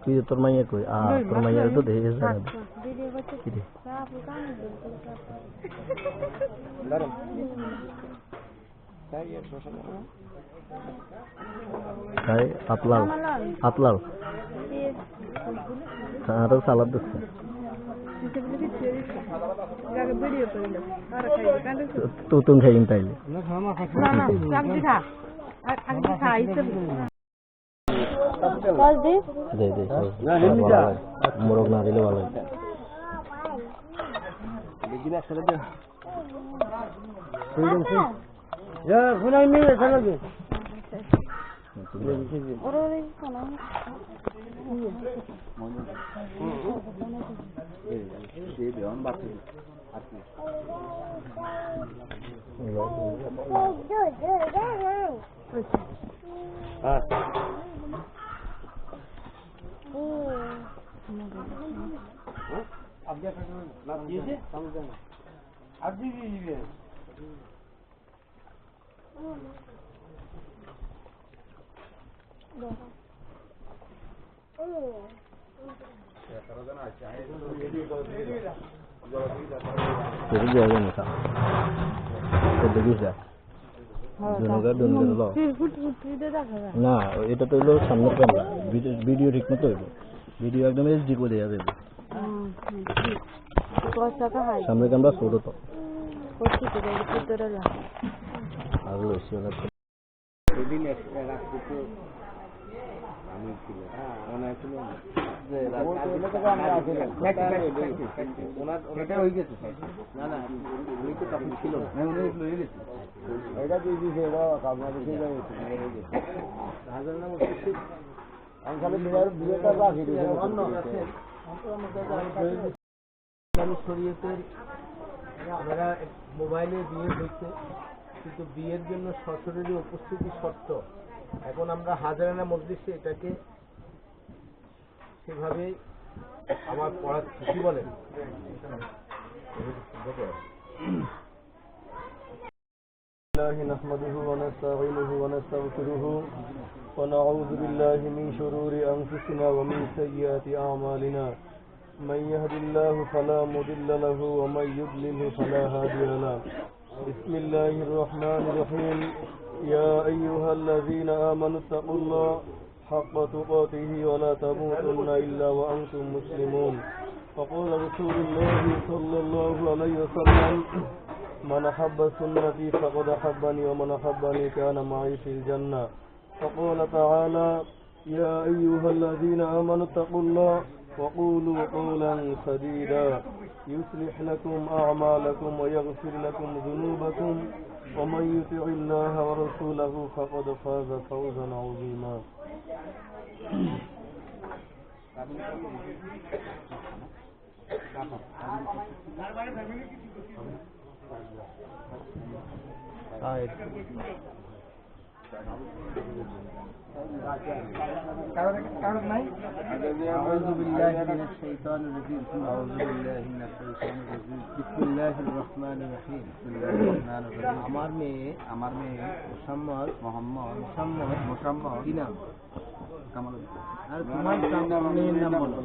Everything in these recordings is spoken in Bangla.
তুই তোর মাইয়া কই তোর মাইয়ার তো দেখে গেছে না কি রে তাই আপলাল আর সালাদ দিচ্ছে তুতুন খাইন তাইলে মোরগ না দিলে ভালো না এটা তো হলো সামনের ক্যামেরা ভিডিও ঠিক মতো হইলো ভিডিও একদম এইচডি করে দেওয়া যাবে সামনের ক্যামেরা ছোট তো আর লইছি অনেক মোবাইলে বিয়ে হয়েছে কিন্তু বিয়ের জন্য সশরীরে উপস্থিতি শর্ত এখন আমরা হাজারানা মজলিসে এটাকে সেভাবে আমার পড়াচ্ছি কি বলেন نحمده ونستعينه ونستغفره ونعوذ بالله من شرور أنفسنا ومن سيئات أعمالنا من يهد الله فلا مضل له ومن يضلل فلا هادي له بسم الله الرحمن الرحيم يا أيها الذين آمنوا اتقوا الله حق تقاته ولا تموتن إلا وأنتم مسلمون وقال رسول الله صلى الله عليه وسلم من أحب سنتي فقد أحبني ومن أحبني كان معي في الجنة وقال تعالى يا أيها الذين آمنوا اتقوا الله وقولوا قولا سديدا يصلح لكم أعمالكم ويغفر لكم ذنوبكم ومن يطع الله ورسوله فقد فاز فوزا عظيما أعوذ بالله من الشيطان الرجيم بسم الله الرحمن الرحيم আমার মেয়ে মোহাম্মদ কি নাম আর তোমার মেয়ের নাম বলো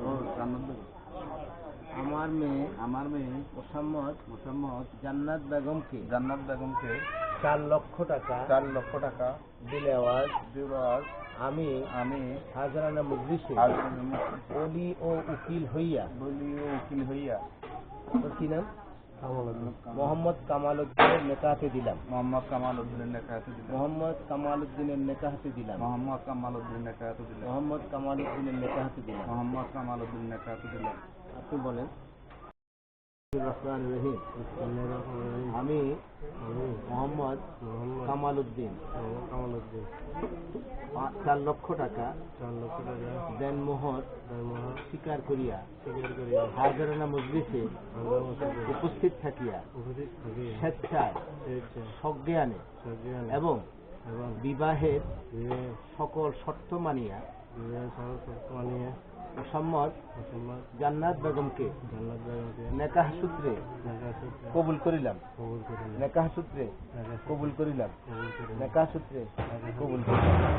আমার মেয়ে মোহাম্মদ জান্নাত বেগমকে 4 লক্ষ টাকা দিলেওয়াজ আমি হাজারানা মজলিসে ওলি ও উকিল হইয়া কি নাম মোহাম্মদ কামাল উদ্দিনের নেকাহাতে দিলাম মোহাম্মদ কামাল উদ্দিনের নেকাহাতে দিলাম আপনি বলেন আমি মোহাম্মদ কামাল উদ্দিন 4 লক্ষ টাকা দেনমোহর স্বীকার করিয়া হাজারানা মজলিসে উপস্থিত থাকিয়া স্বেচ্ছায় সজ্ঞানে এবং বিবাহের সকল শর্ত মানিয়া মোহাম্মদ জান্নাত বেগমকে নেকাহ সূত্রে কবুল করিলাম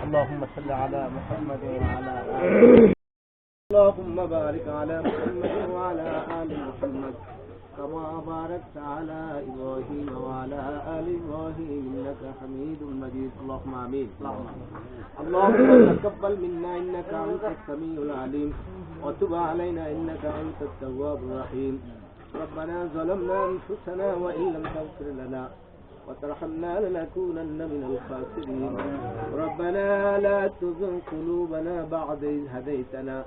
আল্লাহুম্মা সাল্লি আলা মুহাম্মাদ ওয়া আলা اللهم بارك على محمد وعلى آل محمد كما باركت على إبراهيم وعلى آل إبراهيم إنك حميد مجيد اللهم آمين. اللهم تقبل منا إنك أنت السميع العليم وتب علينا إنك أنت التواب الرحيم. ربنا ظلمنا أنفسنا وإن لم تغفر لنا وترحمنا لنكونن من الخاسرين. ربنا لا تزغ قلوبنا بعد إذ هديتنا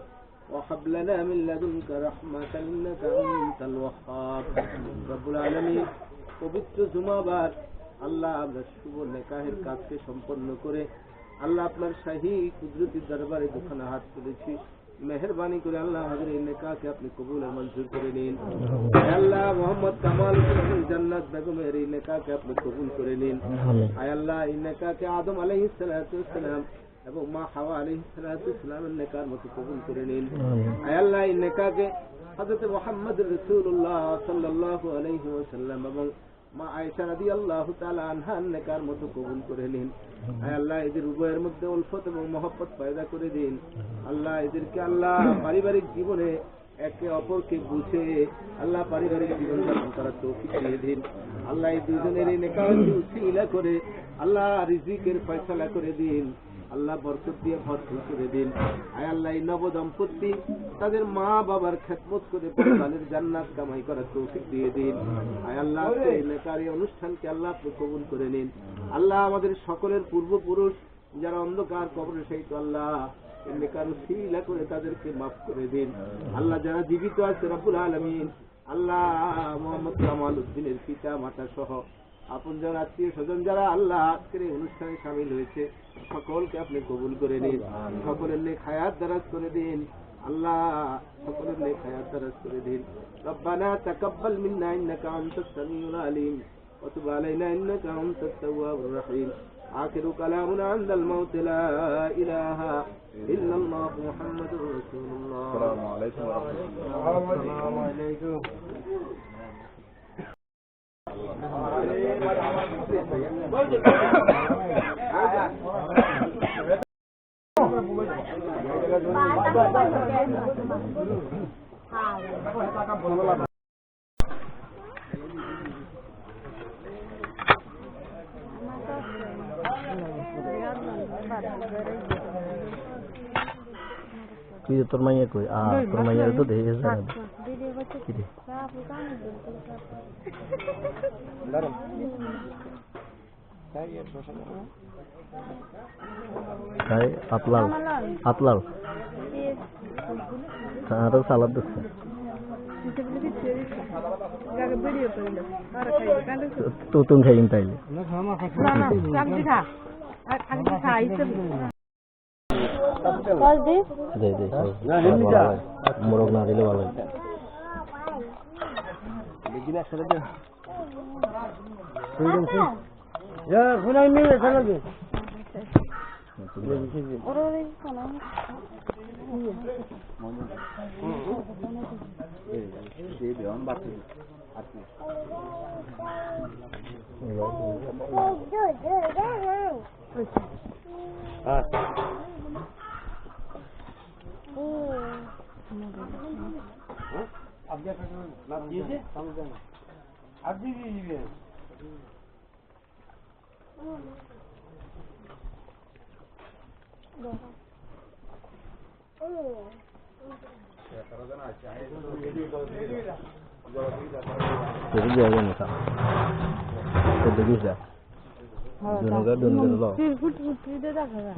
وهب لنا من لدنك رحمة إنك أنت الوهاب. رب العالمين পবিত্র জুমাবার আল্লাহ আমরা শুভ নেকাহের কাজকে সম্পন্ন করে আল্লাহ আপনার শাহী কুদরতি দরবারে দুখানা হাত তুলেছি। মেহেরবানি করে আল্লাহ আমাদের এই নেকাকে আপনি কবুল ও মঞ্জুর করে নিন। হে আল্লাহ মোহাম্মদ কামাল হোসেন জান্নাত বেগমের এই নেকাকে আপনি কবুল করে নিন। আয় আল্লাহ এই নেকাকে আদম আলাইহিস সালাতু ওয়াস সালাম এবং মা হাওয়া আলাইহিস সালাতু ওয়াস সালামের নেকার মতো কবুল করে নিন। আয় আল্লাহ এই নেকাকে হযরত মুহাম্মদ রাসূলুল্লাহ সাল্লাল্লাহু আলাইহি ওয়াসাল্লাম এবং মা আয়েশা রাদিয়াল্লাহু তাআলা আনহার নেকার মতো কবুল করে নিন। আয় আল্লাহ এদের উভয়ের মধ্যে উলফত এবং মহব্বত পয়দা করে দিন। আল্লাহ এদেরকে আল্লাহ পারিবারিক জীবনে একে অপরকে বুঝে আল্লাহ পারিবারিক জীবন যাপন করার তৌফিক দিয়ে দিন। আল্লাহ এই দুজনের এই নেকাকে উসিলা করে আল্লাহ রিজিকের ফয়সালা করে দিন। আল্লাহ বরকত দিয়ে ভরপুর করে দিন। আয় আল্লাহ এই নব দম্পতি তাদের মা বাবার খেদমত করে পরকালের জান্নাত কামাই করার তৌফিক দিয়ে দিন। আয় আল্লাহ এই নেকার এই অনুষ্ঠানকে আল্লাহ আপনি কবুল করে নিন। আল্লাহ আমাদের সকলের পূর্বপুরুষ যারা অন্ধকার কবরে শহীদ আল্লাহ এই নেকার উসিলা করে তাদেরকে মাফ করে দিন। আল্লাহ যারা জীবিত আছে রব্বুল আলামিন আল্লাহ মোহাম্মদ কামাল উদ্দিনের পিতা মাতা সহ আপনজন আত্মীয় স্বজন যারা আল্লাহ আজকের এই অনুষ্ঠানে শামিল হয়েছে সকলকে আপনি কবুল করে নিন। সকলের নেক হায়াত দারাজ করে দিন। আল্লাহ সকলের নেক হায়াত দারাজ করে দিন। রব্বানা তাকাব্বাল মিন্না ইন্নাকা আনতাস সামিউল আলিম ওয়া তুব আলাইনা ইন্নাকা আনতাত তাওয়াবুর রহিম। আখিরু কালামুনা আনদাল মাউত লা ইলাহা ইল্লাল্লাহ মুহাম্মাদুর রাসূলুল্লাহ। আসসালামু আলাইকুম ওয়া রাহমাতুল্লাহ। আসসালামু আলাইকুম। তুই তোর মাইয়া কই তোর মাইয়ার তো দেখে গেছে তাই আপলাল আপলাল তারও সালাদ দিচ্ছে তো তুমি খাইন তাইলে মোরগ না দিলে ভালো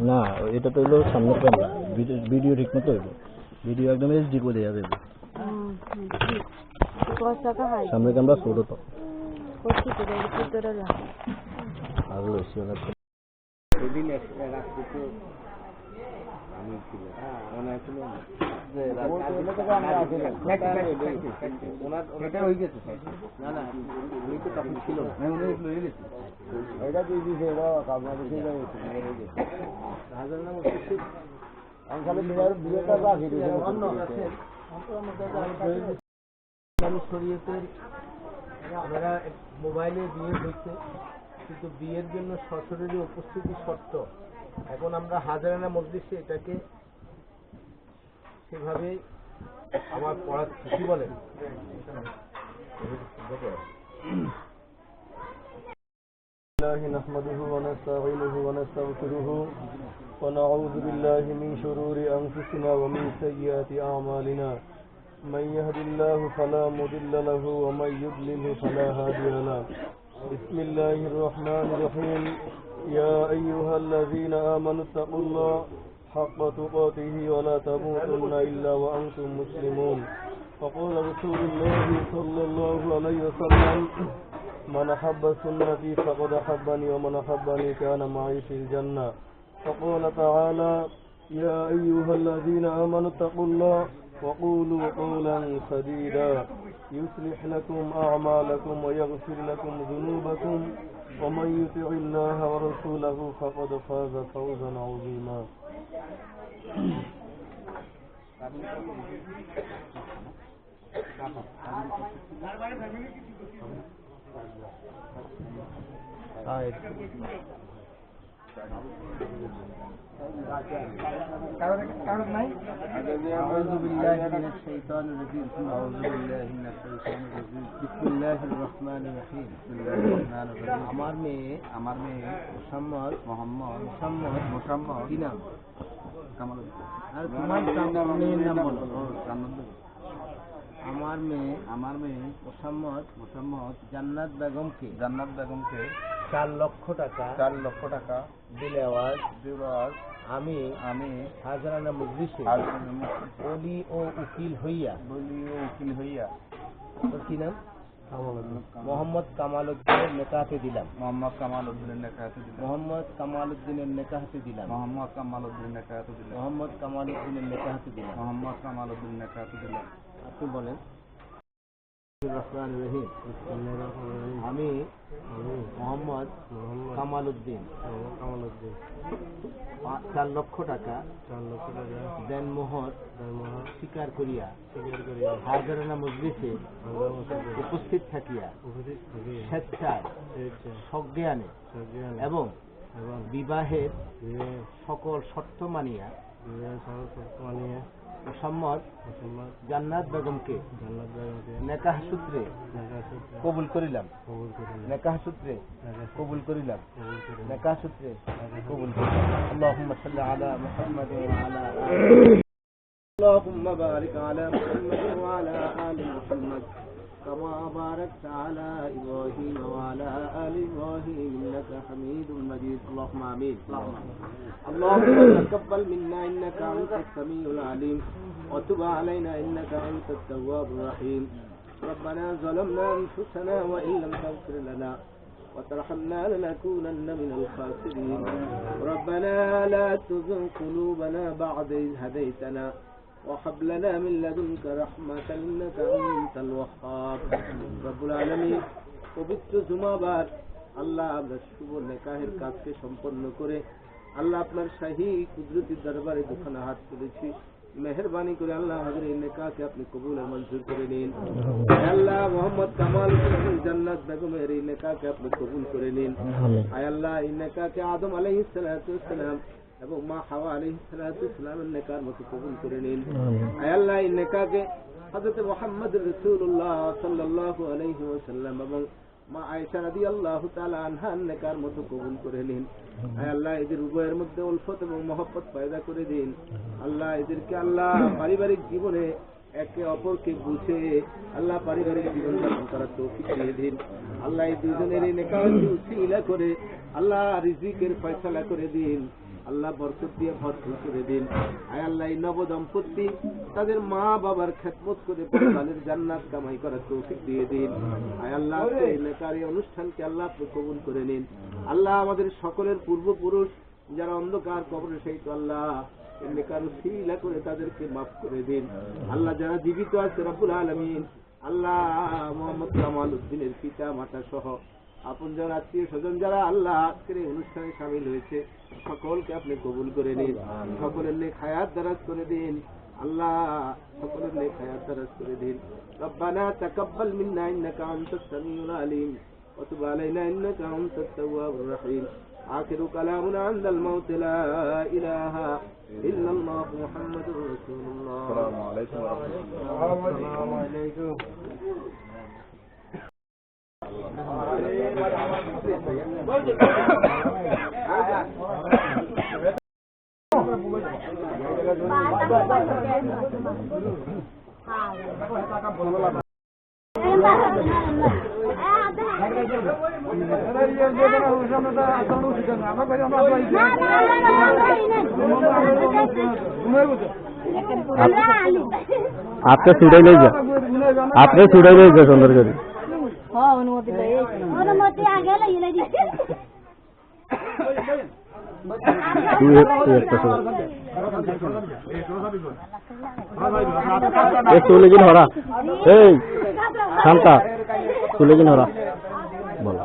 না এটা তো হলো সামনের ক্যামেরা ভিডিও ঠিক মতো হইলো ভিডিও একদম এইচডি করে দেওয়া যাবে সামনের ক্যামেরা ছোট তো আর লইছি অনেক মোবাইলে বিয়ে হয়েছে কিন্তু বিয়ের জন্য সশরীরে উপস্থিতি শর্ত। এখন আমরা হাজারানা মজলিসে এটাকে সেভাবেই আমার পড়াচ্ছি, কি বলেন? نحمده ونستعينه ونستغفره ونعوذ بالله من شرور أنفسنا ومن سيئات أعمالنا من يهد الله فلا مضل له ومن يضلل فلا هادي له بسم الله الرحمن الرحيم يا أيها الذين آمنوا اتقوا الله حق تقاته ولا تموتن إلا وأنتم مسلمون وقال رسول الله صلى الله عليه وسلم من أحب سنتي فقد أحبني ومن أحبني كان معي في الجنة وقال تعالى يا أيها الذين آمنوا اتقوا الله وقولوا قولا سديدا يصلح لكم أعمالكم ويغفر لكم ذنوبكم ومن يطع الله ورسوله فقد فاز فوزا عظيما أعوذ بالله من الشيطان الرجيم بسم الله الرحمن الرحيم আমার মেয়ে মোহাম্মদ কি নাম? আর তোমার মেয়ের নাম বলো। আমার মেয়ে মোহাম্মদ জান্নাত বেগমকে 4 লক্ষ টাকা দিলেওয়াজ আমি হাজরানা মজলিসে ওলি ও উকিল হইয়া তোর কি নাম? মোহাম্মদ কামাল উদ্দিনের নেকাহাতে দিলাম। মোহাম্মদ কামাল উদ্দিনের নেকাহাতে দিলাম। আপনি বলেন। আমি মোহাম্মদ কামাল উদ্দিন 4 লক্ষ টাকা দেনমোহর স্বীকার করিয়া হাজরানা মজলিসে উপস্থিত থাকিয়া স্বেচ্ছায় সজ্ঞানে এবং বিবাহের সকল শর্ত মানিয়া মোহাম্মদ জান্নাত বেগমকে নেকাহ সূত্রে কবুল করিলাম। اللهم صل على محمد وعلى اللهم بارك على محمد وعلى آل محمد كما باركت على إبراهيم وعلى آل إبراهيم إنك حميد مجيد اللهم آمين. اللهم تقبل منا إنك أنت السميع العليم وتب علينا إنك أنت التواب الرحيم. ربنا ظلمنا أنفسنا وإن لم تغفر لنا وترحمنا لنكونن من الخاسرين. ربنا لا تزغ قلوبنا بعد إذ هديتنا وهب لنا من لدنك رحمة إنك أنت الوهاب. رب العالمين পবিত্র জুমাবার আল্লাহ আমরা শুভ নেকাহের কাজকে সম্পন্ন করে আল্লাহ আপনার শাহী কুদরতি দরবারে দুখানা হাত তুলেছি। মেহেরবানি করে আল্লাহ আমাদের এই নেকাহকে আপনি কবুল আর মঞ্জুর করে নিন। আল্লাহ মোহাম্মদ কামাল উদ্দিন জান্নাত বেগমের এই নেকাহকে আপনি কবুল করে নিন। আয় আল্লাহ এই নেকাহকে আদম আলাইহিস সালাতু ওয়াস সালাম এবং মা হাওয়া আলাইহিস সালাতু ওয়াস সালামের নেকার মতো কবুল করে নিন। আয় আল্লাহ এই নেকাহকে হযরত মুহাম্মদ রাসূলুল্লাহ সাল্লাল্লাহু আলাইহি ওয়াসাল্লাম এবং মা আয়েশা রাদিয়াল্লাহু তাআলা আনহার নেকার মতো কবুল করে নিন। আয় আল্লাহ এদের উভয়ের মধ্যে উলফত এবং মহব্বত পয়দা করে দিন। আল্লাহ এদেরকে আল্লাহ পারিবারিক জীবনে একে অপরকে বুঝে আল্লাহ পারিবারিক জীবন যাপন করার তৌফিক দিয়ে দিন। আল্লাহ এই দুজনের এই নেকাহকে উসিলা করে আল্লাহ রিজিকের ফয়সালা করে দিন। আল্লাহ বরকত দিয়ে ভরপুর করে দিন। আয় আল্লাহ এই নব দম্পতি তাদের মা বাবার খেদমত করে পরকালের জান্নাত কামাই করার তৌফিক দিয়ে দিন। আয় আল্লাহ এই নেকার এই অনুষ্ঠানকে আল্লাহ আপনি কবুল করে নিন। আল্লাহ আমাদের সকলের পূর্বপুরুষ যারা অন্ধকার কবরে শহীদ আল্লাহ এই নেকার উসিলা করে তাদেরকে মাফ করে দিন। আল্লাহ যারা জীবিত আছে রব্বুল আলামিন আল্লাহ মোহাম্মদ কামাল উদ্দিনের পিতা মাতা সহ আপন যারা আত্মীয় স্বজন যারা আল্লাহ আজকের এই অনুষ্ঠানে শামিল হয়েছে সকলকে আপনি কবুল করে নিন। সকলের নেক হায়াত দারাজ করে দিন। আল্লাহ সকলের নেক হায়াত দারাজ করে দিন। রব্বানা তাকাব্বাল মিন্না ইন্নাকা আনতাস সামিউল আলিম ওয়া তুব আলাইনা ইন্নাকা আনতাত তাওয়াবুর রহিম। آخر كلامنا عند الموت لا إله إلا الله محمد رسول الله. السلام عليكم ورحمة الله. السلام عليكم. आपके सीढ़े ले जा, आपके सीढ़े ले जा सुंदर करी। हाँ अनुमति ले, अनुमति आ गया ले ले दी। तू एक तू लेकिन हो रहा, शांता तू लेकिन हो रहा, बोला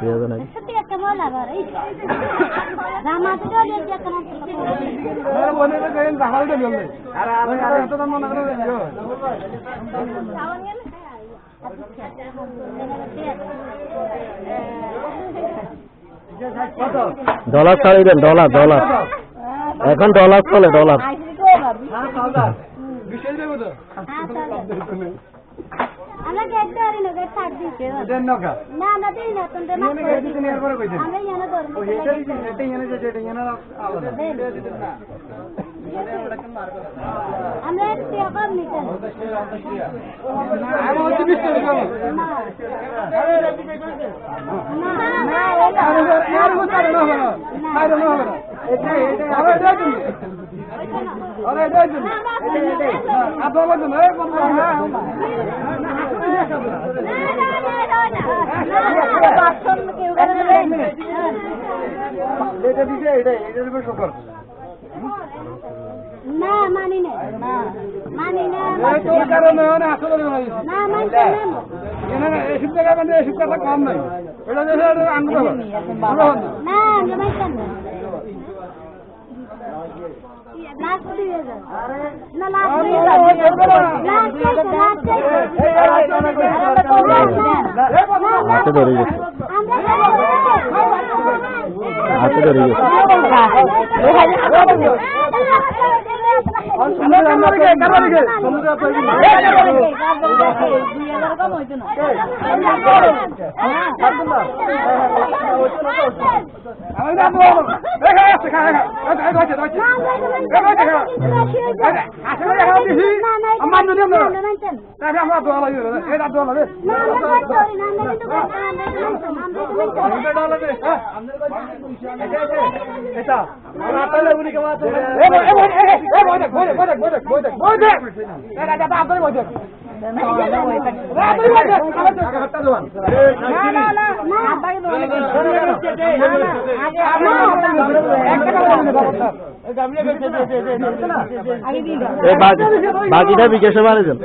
ये तो नहीं। छुट्टी एक कमोल लगा रही, दामाद जो ले जा करना। मेरे बोलने में कहीं बाहर ले जाओ। अरे तो तुम ना करो। डॉलर ছাড়াই দেন, ডলার ডলার এখন ডলার চলে, ডলার। আমরা দেখতে পারি না, দেখ ছাড় দিতে না না দেই না তোমরা না আমরা এনে ধরব। আমরা একটু আবার নিতে না মানি না, মানি না তোর কারণে না আসলে না মানি না এসব জায়গায় মানে এসব কথা কম নাই, এটা দেশে আনন্দ হবে না আমরা মাইতাম না। লাস্ট 2000 না লাস্ট 2000 হাতে ধরে গেছে, হাতে ধরে গেছে। বাকিটা বিকাশে মারে যান।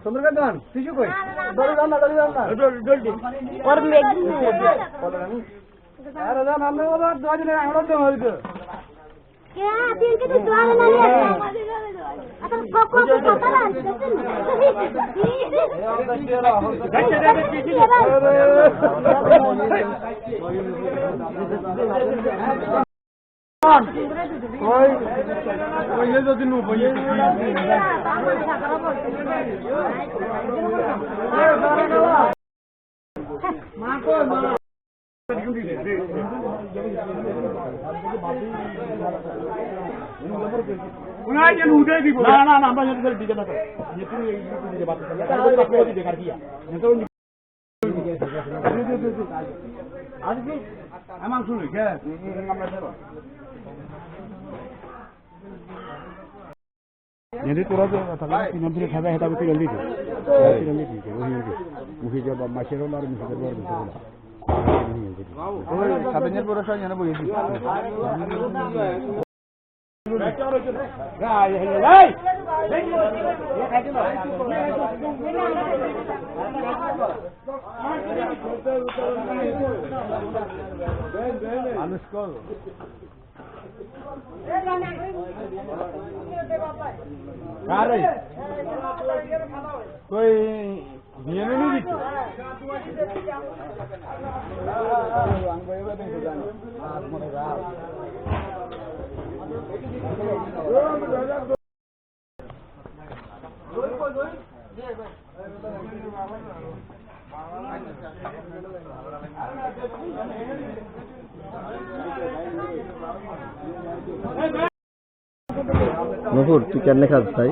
চন্দ্রকান্ত শিশু কই যদি no emang sulit ya. Jadi turun tu, tapi nanti kita habis kita turun di tu, turun di tu. Mungkin jawab masyarakat lalu mungkin luar biasa. Oh, katanya berusaha yang apa itu? कोई नियम नहीं दिखे নকুর তুই কেমনে খাস তাই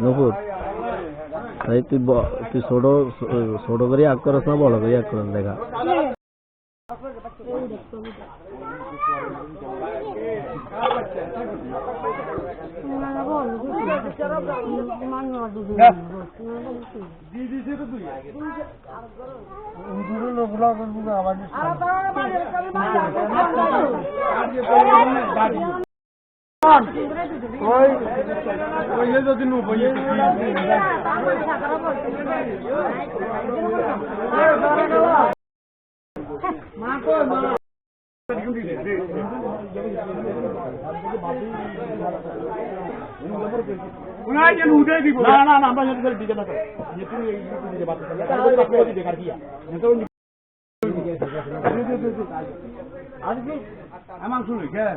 নকুর তাই তুই তুই ছোট করে আগ করস না বড় করে আগ করস দেখা emang sulit ya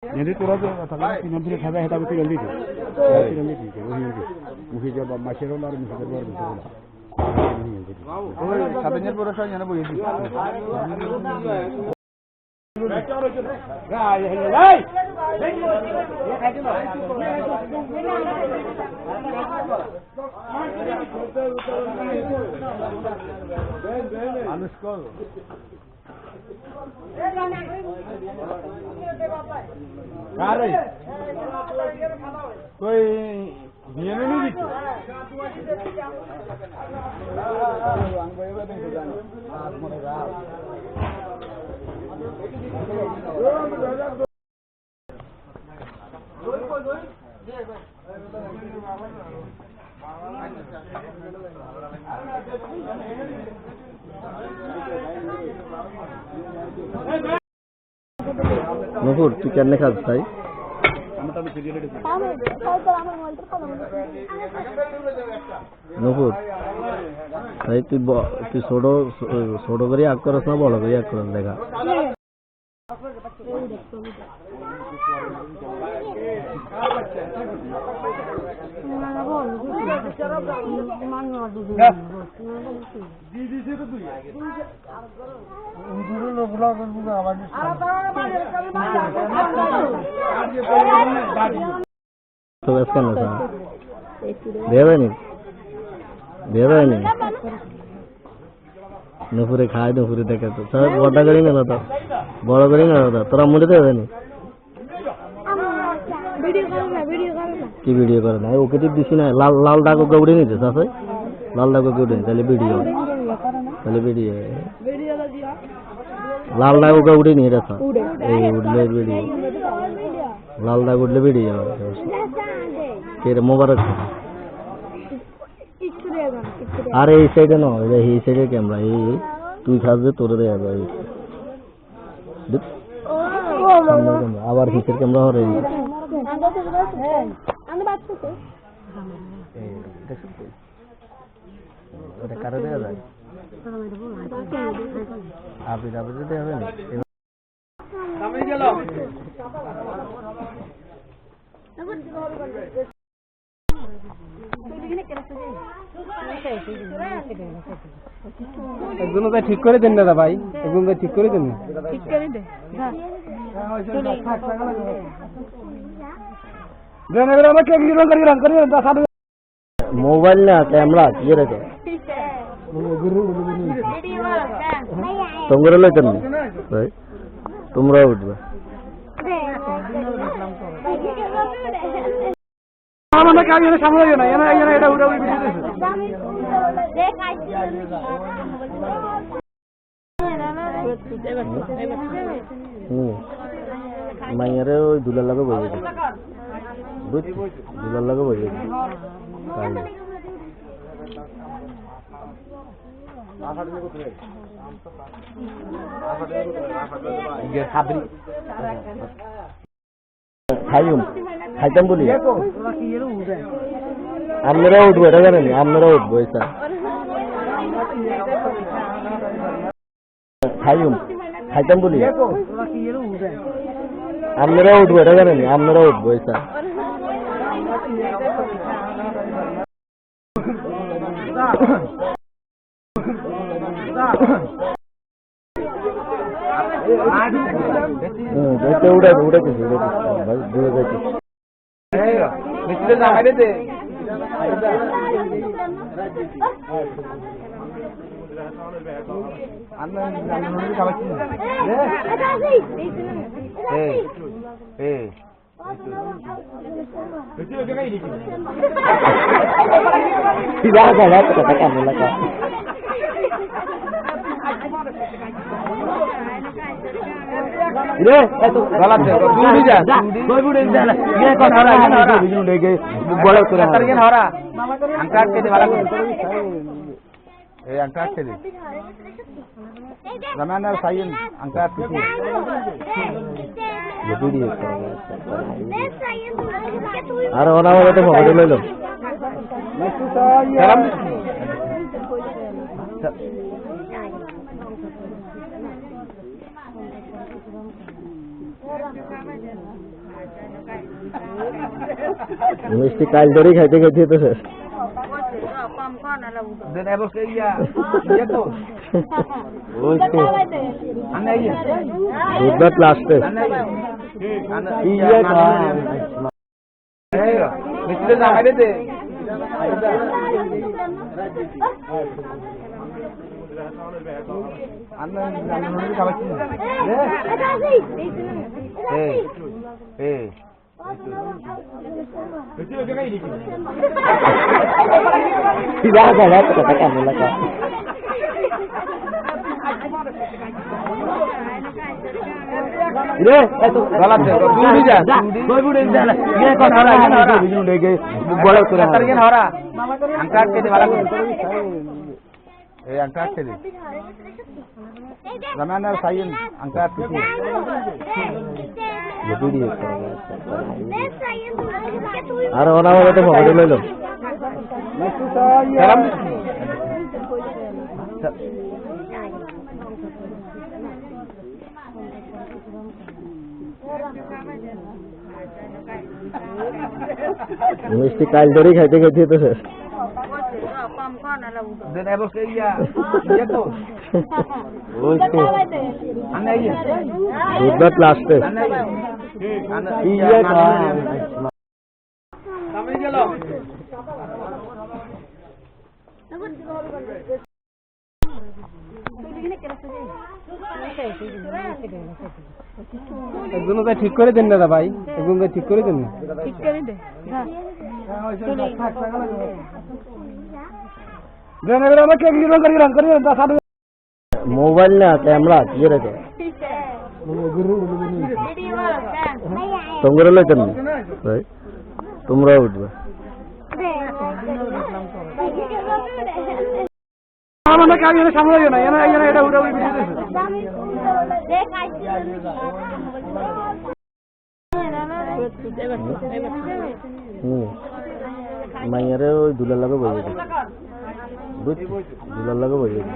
jadi turun tuh katakan tiga hari sampai kita betul lagi tuh mungkin jawab masyarakat lalu mungkin luar biasa oh katanya perasaannya apa ya कोई नियम नहीं दिखे নকুর তুই কেমনে খাস তাই নকুর তাই তুই তুই ছোট করে আগ করস না বড় করে আগ করস দেখা তো কেন দেবেনি নুপুরে খায় নুপুরে দেখে তো বড় করি না তো বড় করি না তো তোরা মরে দেবেনি কি ভিডিও করে না ওকে তো দিছি না লাল লাল দাগ ওকে উড়ে নিতে চাষে লাল দাগ ওকে উড়ে তাহলে ভিডিও লাল দাগ ওকে উড়ে নিয়ে এটা এই উঠলে ভিডিও লাল দাগ উঠলে ভিডিও फिर मुबारक अरे এই সাইডে না এই সাইডে ক্যামেরা এই তুই খাসবে তোরে দেয়া যাবে আবার পিছের ক্যামেরা হরে এটা কারে দেয়া যায় আপনি দিতে হবে না সামনে গেল একজন ঠিক করে দেন না ভাই একজন ঠিক করে দেন না ঠিক করে দে মোবাইল না ক্যামেরা কি রেখে তোমরা লইতেন ভাই তোমরা উঠবে মানে কেউ এনে সামনে লাগে না এনে এনে এটা উড়ে উড়ে পিছিয়ে দিয়েছে মাইয়ারে ওই দুলার লাগে বসে গেছে বুঝছি দুলার লাগে বসে গেছে খাইম খাইতাম বলি আপনারাও উঠবো এটা জানেন আপনারাও উঠবো এটা খাইম খাইতাম বলি আপনারাও উঠবো এটা জানেন আপনারাও উঠবো এটা উঠেছে দূরে যাইছে আর ওনা তো মোবাইল লইল মিষ্টি কাল ধরে খাইতে খাইতে তো শেষ দুধ লাস্টে আর ওনা তো মোবাইল লইল মিষ্টি কাল ধরে খাইতে খাইতে তো শেষ দুধ লাস্টে একজন ঠিক করে দেন দাদা ভাই একজন ঠিক করে দেন ঠিক করে দে मोबाइल ना कैमरा ये रखे तुम लो चल भाई तुम रहो उठ মানে কাজ এনে সামনে লাগে না এনে এনে এটা উড়ে উড়ে পিছিয়ে দিয়েছে মাইয়ারে ওই দুলার লাগে বসে গেছে বুঝছি দুলার লাগে বসে গেছে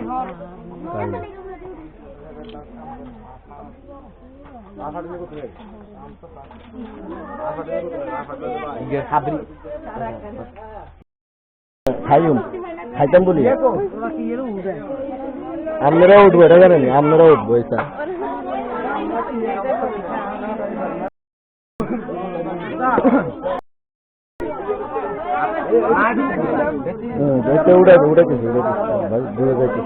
খাইম খাইতাম বলি আপনারাও উঠবো এটা জানেন আপনারাও উঠবো এটা উঠেছে দূরে যাইছে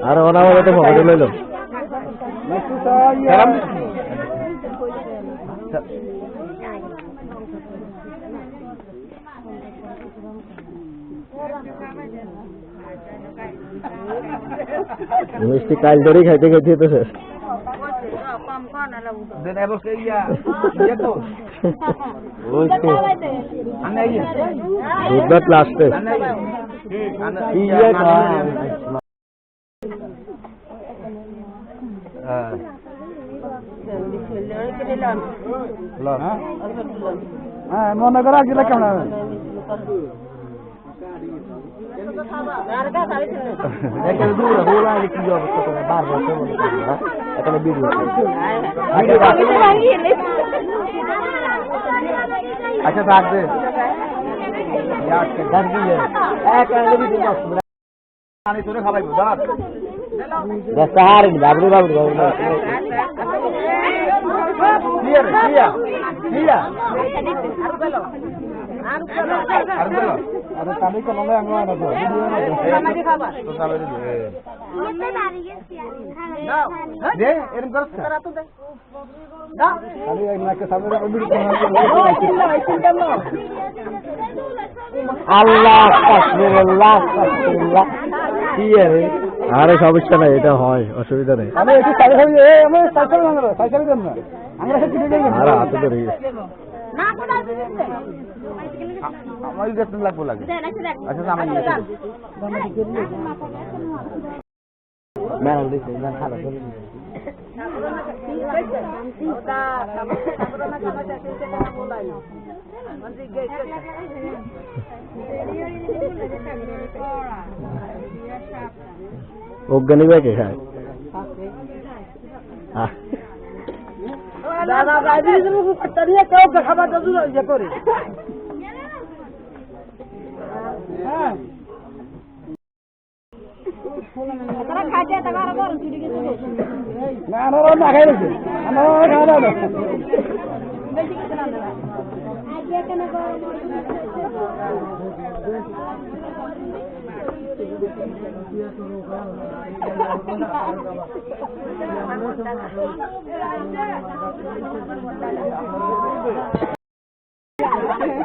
আর ওরা তো মোবাইল লইল মিষ্টি কাল ধরেই খাইতে খাইতে তো শেষ দুধ লাস্টে মনে করা গেলে কেমন আচ্ছা থাকবে খাবাইব বাবু বাবু তাদের কোনো আরে সমস্যা নাই, এটা হয়, অসুবিধা নেই। লাগবো লাগে অজ্ঞানী ব্যাগে খায় খাবার করে না খাই রয়েছে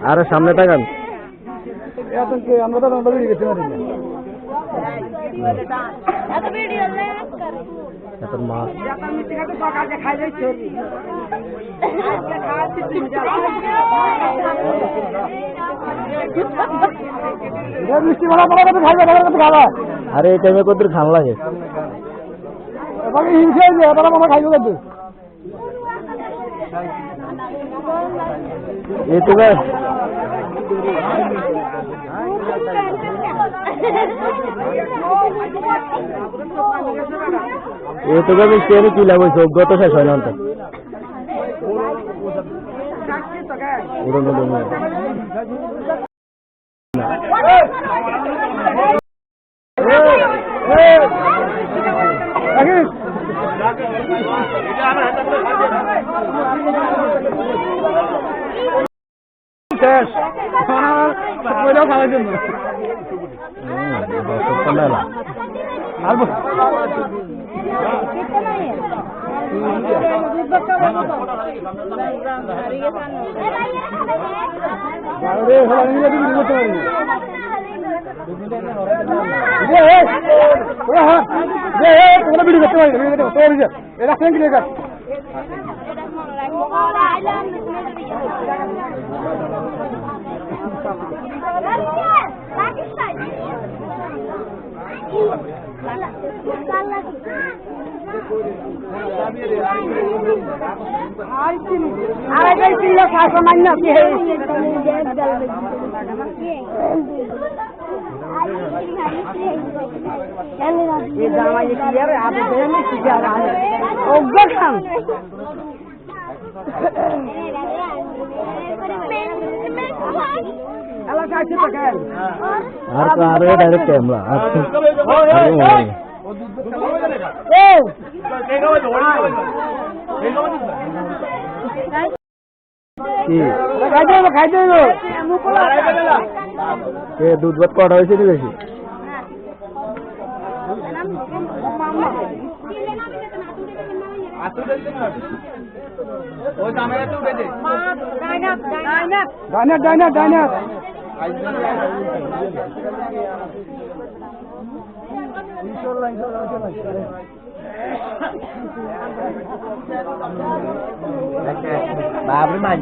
আরে সামনে তাকান, আমরা তো গেছি মা মিষ্টি খাবা। আরে এই টাইমে কত খান লাগে খাইব কিন্তু এই তো এই তো মিষ্টি এনে কি লাভ হয়েছে, অজ্ঞ তো শেষ হয় না খাওয়ার জন্য ভিডিও করতে পারি আড়াইটাই কিনলে 500 মান্য কি ডাইরেক্ট ক্যামেরা দুধ ভাত কটা হয়েছে বেশি বাবরি মাঝ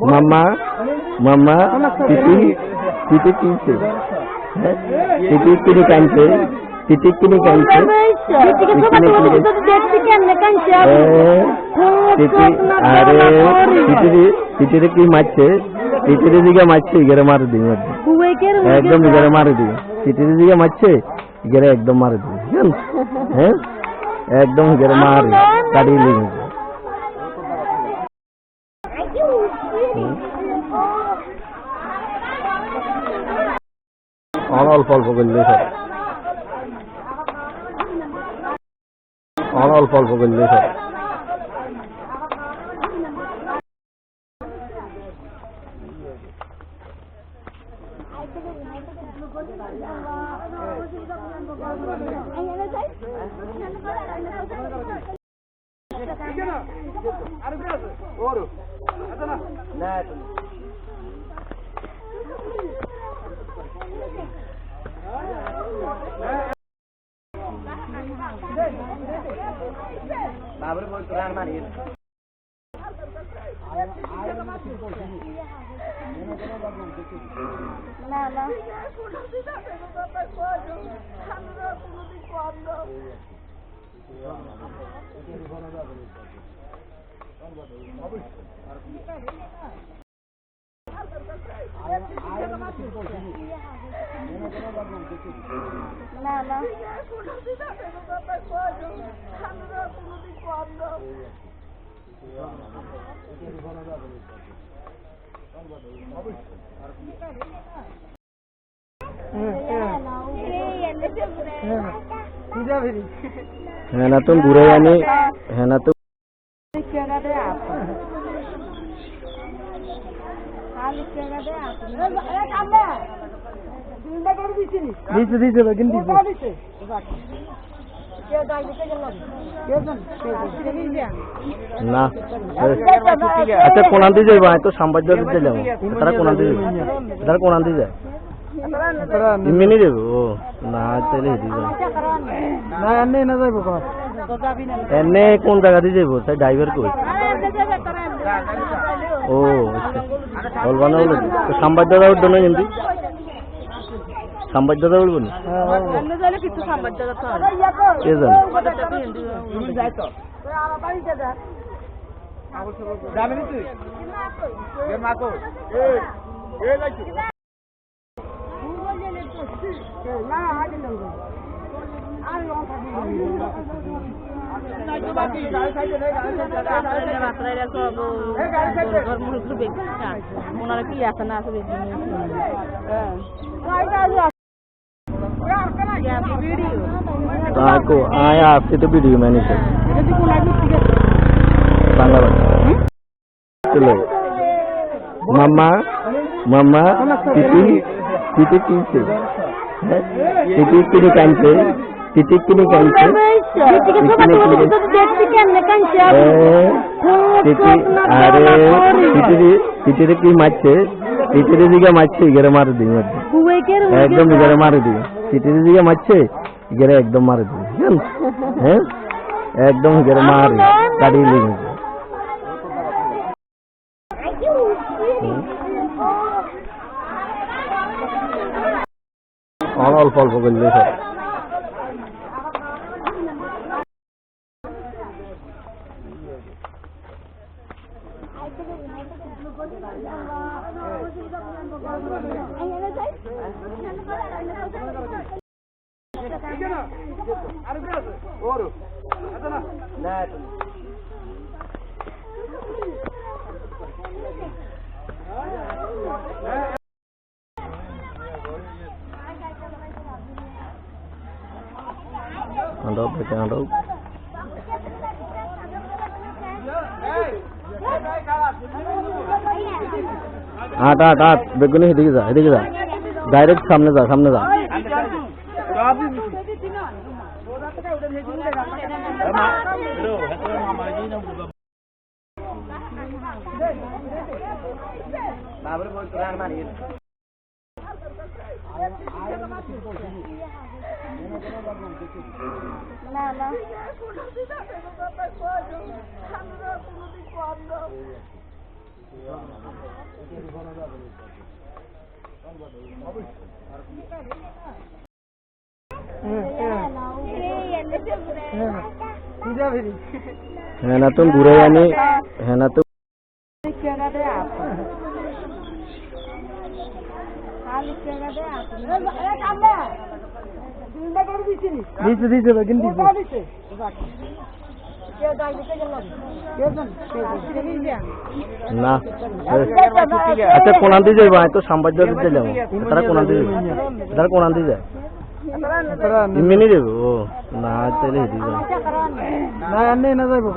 মামা মামা তিতি কিনছে তিতি কিনে কানছে তিতি কিনে কানছে আরে তিতিরে কি মারছে তিতিরে দিকে মারছে ইগেরে মারে দিই একদম ইগেরে মারে দিই তিতিরে দিকে মারছে ইগেরে একদম মারে দিই হ্যাঁ একদম ইগেরে মারে কাটিয়ে দিই অল্প অল্প করলে সব অল্প অল্প করলে সব বাবর বলতো রান মারি না না না না है ना तुम बुरे यानी है ना तुम না আচ্ছা কোনান্তি যাইব তো সাম্রাজ্য দিতে যাব তারা কোনান্তি যাইব তারা কোনান্তি যায় ইমিনি যাব ও না তাহলে হেদি যাব না এনে না যাইব কোন এনে কোন জায়গা দিয়ে যাইব তাই ড্রাইভার কই ও বলবা না বলে তো সাম্রাজ্য যাওয়ার জন্য কিন্তু সাম্রাজ্য যাওয়ার বলবো না এনে যাইলে কিছু সাম্রাজ্য যেতে হবে কে জানে তুমি যাই তো আমার বাড়িতে যা যাবে নি তুই এ মাকো এ যাইছো না আগে নাও আর লং থাকি ওনারা কি আছে না আছে को आया आपसे तो वीडियो मैंने सर बांग्ला चलो मामा मामा तिती तिती किनছে तिती কিনে কানছে तिती किने कानছে সিটিরে কি মারছে, সিটিরে দিকে মারছে, গেরে মারে দিই একদম, গেরে মারে দিই, সিটিরে দিকে মারছে, গেরে একদম মারে দিই, হ্যাঁ একদম গেরে মারে কাটিয়ে লেগে অল্প অল্প করলে সব। আট আট আট বেগুনি, এদিকে যা, এদিকে যা, ডাইরেক্ট সামনে যা, সামনে যা। হেনাতুন ঘুরে আনি, হেনাতুন না। আচ্ছা কোনান দিয়ে যাইব, তো সাম্রাজ্য দিতে যাবো, তারা কোনান দিয়ে যাবে, তারা কোনান দিয়ে যায় এমনি যাবো। ও না তাহলে হেঁটে যাবো না, এনে না যাইব,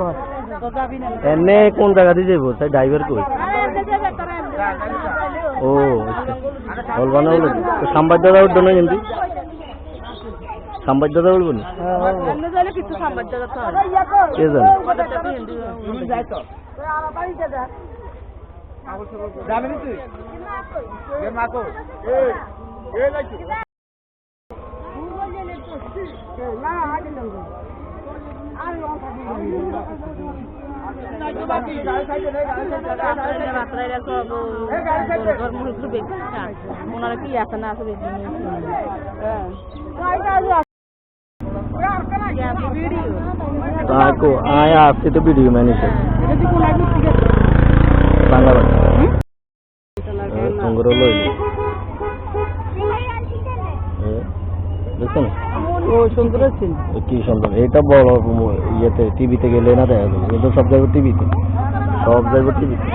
এনে কোন জায়গা দিয়ে যাবো, তাই ড্রাইভার কই? ও বলবা না, বলে তো সাম্রাজ্য দাদা উঠবে না, কিন্তু সাম্রাজ্য দাদা উঠবো না, কে জানে? ওনারা কি আছে না আছে को आया आपसे तो वीडियो मैंने सर बांग्ला टंगरो लो দেখছেন ও সুন্দর আছে, কি সুন্দর, এটা বড় ইয়েতে টিভিতে গেলে না দেখা যাবে, কিন্তু সব জায়গায় টিভিতে, সব জায়গায় টিভিতে।